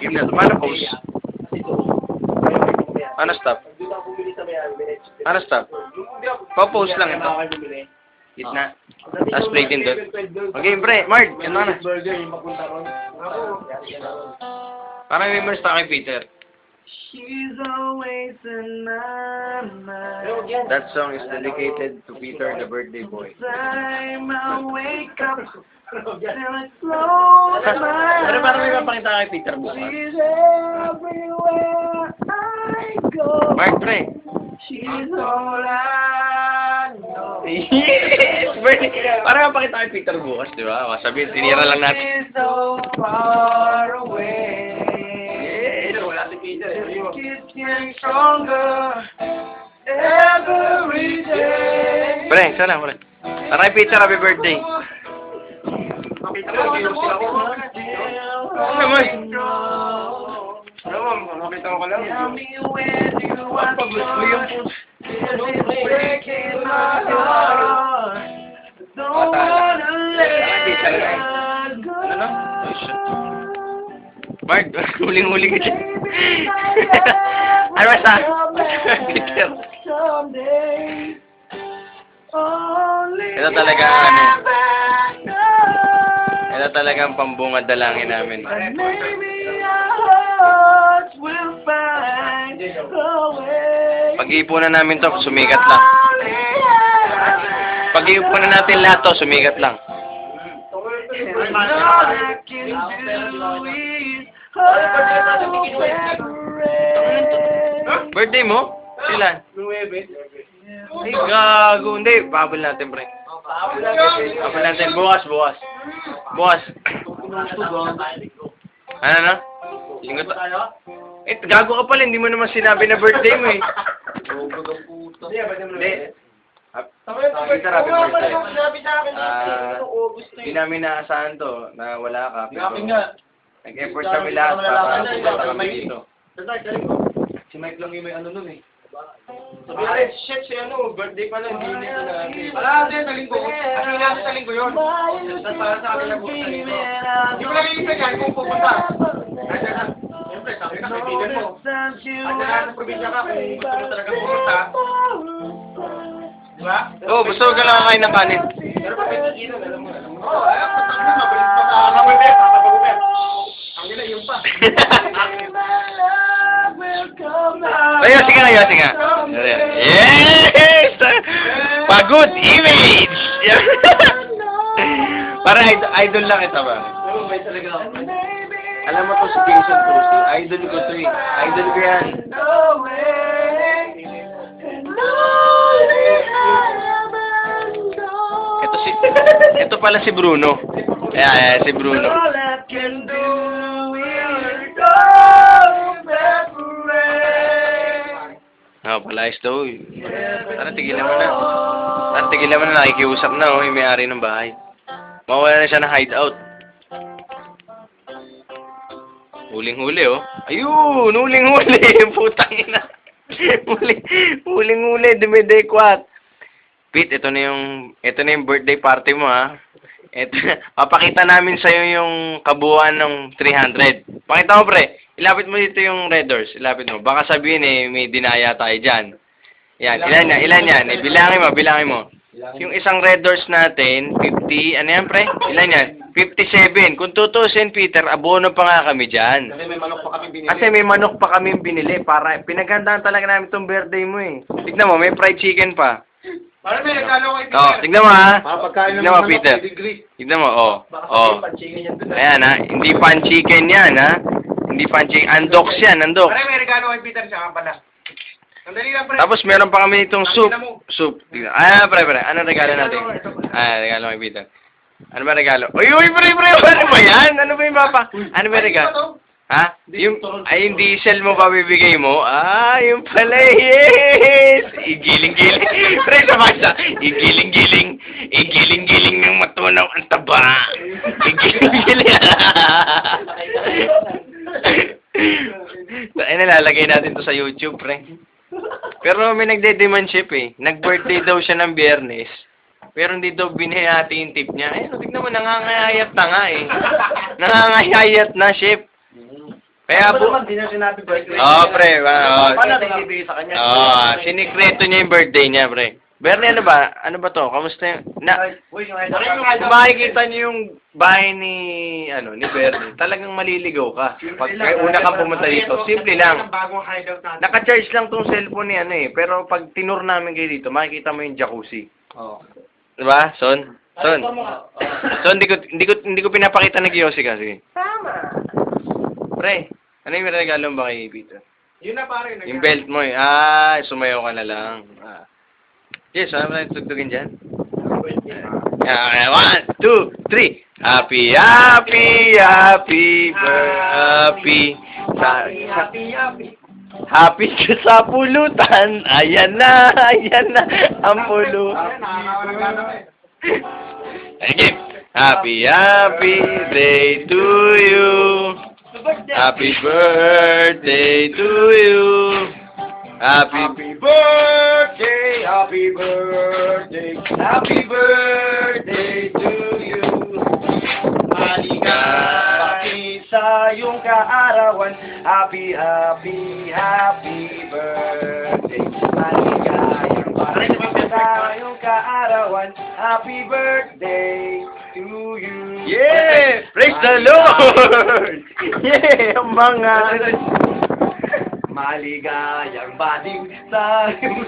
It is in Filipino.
Game na. Paano post? Ano stop? Ano stop? Pa-post lang ito. Gitna. Tapos play din doon. Okay, pre. Mark, yan na. Parang may memors na kay Peter. She's always in my mind. That song is dedicated to Peter, the birthday boy. Time I wake up till I close my Pero parang may eyes. mapakita kay Peter bukas. She's everywhere I go. Mark, pre. She's all I know. Yes! Parang mapakita kay Peter bukas, di ba? Sabihin, tinira lang natin. She's so far away. Wala si Peter. It's getting stronger every day. Pre, sana, pre. Tara kay Peter, happy birthday. Tell me when you want to breaking my heart. Don't wanna let go. Mark, huling-huli ka dyan. Ano ba sa? Peter. Ito talaga, ano, ito talaga ang pambungad dalangin namin. Pag-iipunan namin to, sumikat lang. Pag-iipunan natin lahat to, sumikat lang. Birthday mo? Ilan? Ay, gago. Hindi, babal natin, pre. Babal natin. Bukas. Ano na? Linggo to. Eh, gago ka pala. Hindi mo naman sinabi na birthday mo eh. Hindi. Peter, happy birthday. Hindi namin naasahan to na wala ka. Pero nag-effort kami lahat para pumunta kami dito. Si Mike lang yung may ano nun eh. Sabi na, shit, si ano, birthday pa lang, hindi nito na. Wala, hindi, sa linggo. Ano nga sa linggo yun? Tapos para sa akin na bukas sa linggo. Hindi ko lang iipigan kung pupunta. Siyempre, sabi ka, kaibigan mo. Asa na sa probinsya ka, kung gusto mo talaga pumunta. Diba? Oo, gusto ka lang kakain ng kanin. Pero pag may tigilan, alam mo. Oo, ayaw ko sa akin, mabalik pa sa Kamuibet, Kamuibet. Ang nila, yun pa. Sige nga. Yes! Pagod image! Parang idol lang ito ba? Alam mo to si Jason Cruz, idol ko to eh. Idol ko yan. Ito pala si Bruno. Si Bruno. Palayas daw. Tara, tigilan mo na. Nakikiusap na, yung may-ari ng bahay. Mawala na siya ng hideout. Huling-huli, oh. Ayun! Huling-huli! Putang ina. Huling-huli. Dumidekwat. Pete, ito na yung birthday party mo, ha. Papakita namin sa'yo yung kabuuan ng 300. Pakita mo, pre. Ilapit mo dito yung red doors. Ilapit mo. Baka sabihin may dinaya tayo dyan. Yan. Ilan yan? Bilangin mo. Yung isang red doors natin, 50, ano yan, pre? Ilan yan? 57. Kung tutusin, Peter, abono pa nga kami dyan. Kasi may manok pa kami binili. Para pinagandaan talaga namin itong birthday mo eh. Tignan mo, may fried chicken pa. Parang may nagkalo kay Peter. Tignan mo ha. Tignan mo, Peter. Tignan mo, Ayan ha. Hindi pan chicken yan ha. Hindi pan chicken. Andox yan, andox. Parang may regalo kay Peter siya pala. Sandali lang, pre. Tapos meron pa kami itong soup. Pre. Anong regalo natin? Regalo kay Peter. Ano ba regalo? Uy, pre. Ano ba yan? Ano ba yung mapa? Ano ba regalo? Ha? Yung diesel mo pa bibigay mo? Yung pala, yes! Igiling-giling. Pre, sabasa. Igiling-giling ng matunaw ang taba. Igiling-giling. Nalalagay natin to sa YouTube, pre. Pero may nagde-demand ship eh. Nag-birthday daw siya ng Biyernes. pero hindi daw binihati yung tip niya. Eh, tignan mo, nangangayayat na nga eh. Nangangayayat na, chef. Kaya Ano po... naman, di na sinabi birthday. Pre. Paano natin ibigay sa kanya? Sinikreto niya yung birthday niya, pre. Bernie, ano ba? Ano ba to? Kamusta yung... Uy, yung Kung makikita niyo yung bahay ni Bernie, talagang maliligaw ka. Pag una ka pumunta dito, simple lang. Bagong hideout natin. Naka-charge lang tong cellphone ni pero pag tinur namin kayo dito, makikita mo yung jacuzzi. Oo. Diba, Son? Son, hindi ko pinapakita nag-Yossi ka, sige. Tama. Pre, ano yung regalo mo ba kay Peter? Yun na pare. Yung belt mo eh. Sumayaw ka na lang. Yes, ano na tugtugin dyan? 1, 2, 3. Happy Happy ka sa pulutan. Ayan na ang pulutan. Again. Happy day to you. Happy birthday to you. Happy birthday, happy birthday, happy birthday to you. Maligaya sa iyong kaarawan. Happy birthday. Maligayang bati sa iyong kaarawan. Happy birthday to you. Yeah! Praise the Lord! Yeah! Ang mga... Maligayang bading sa iyong